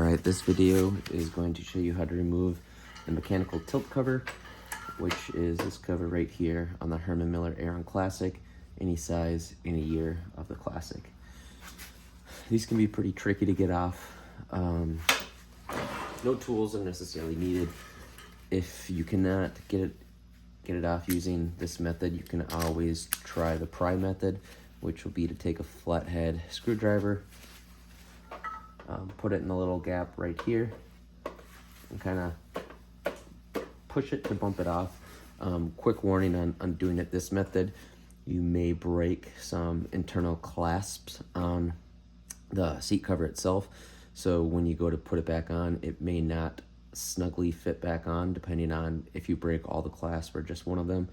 Alright, this video is going to show you how to remove the mechanical tilt cover, which is this cover right here on the Herman Millet Aeron Classic, any size, any year of the Classic. These can be pretty tricky to get off. No tools are necessarily needed. If you cannot get it off using this method, you can always try the pry method, which will be to take a flathead screwdriver, put it in the little gap right here, and kind of push it to bump it off. Quick warning on doing it this method, you may break some internal clasps on the seat cover itself. So when you go to put it back on, it may not snugly fit back on, depending on if you break all the clasps or just one of them.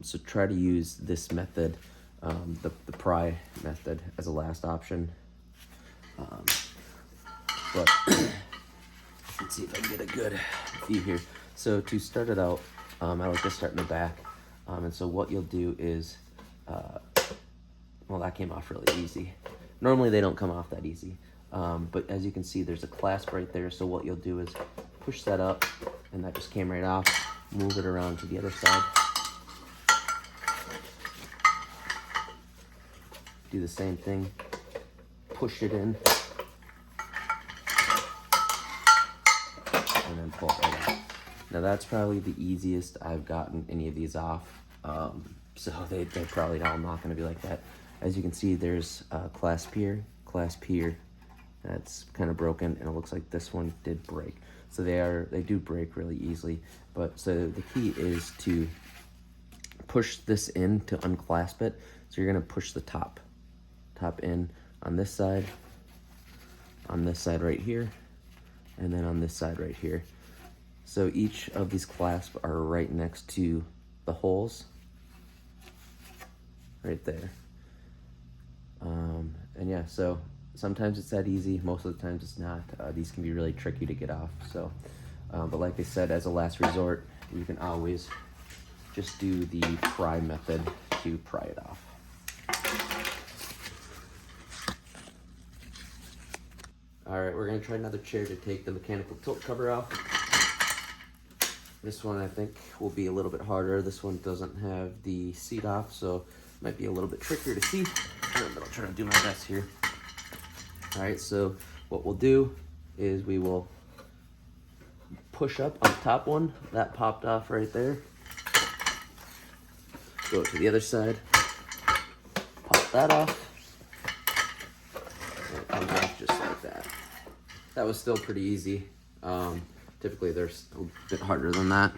So try to use this method, the pry method, as a last option. But let's see if I can get a good view here. So to start it out, I like to start in the back. And so what you'll do is, well, that came off really easy. Normally they don't come off that easy. But as you can see, there's a clasp right there. So what you'll do is push that up, and that just came right off. Move it around to the other side. Do the same thing. Push it in. And then pull it right out. Now that's probably the easiest I've gotten any of these off. So they're probably all not going to be like that. As you can see, there's a clasp here, that's kind of broken, and it looks like this one did break. So they do break really easily. But so the key is to push this in to unclasp it. So you're gonna push the top in on this side right here, and then on this side right here. So each of these clasps are right next to the holes right there. And yeah, so sometimes it's that easy, most of the times it's not. These can be really tricky to get off. So, but like I said, as a last resort, you can always just do the pry method to pry it off. All right, we're gonna try another chair to take the mechanical tilt cover off. This one I think will be a little bit harder. This one doesn't have the seat off, so it might be a little bit trickier to see, but I'll try to do my best here. All right, so what we'll do is we will push up on the top one. That popped off right there. Go to the other side, pop that off. And it comes off just like that. That was still pretty easy. Typically they're a bit harder than that.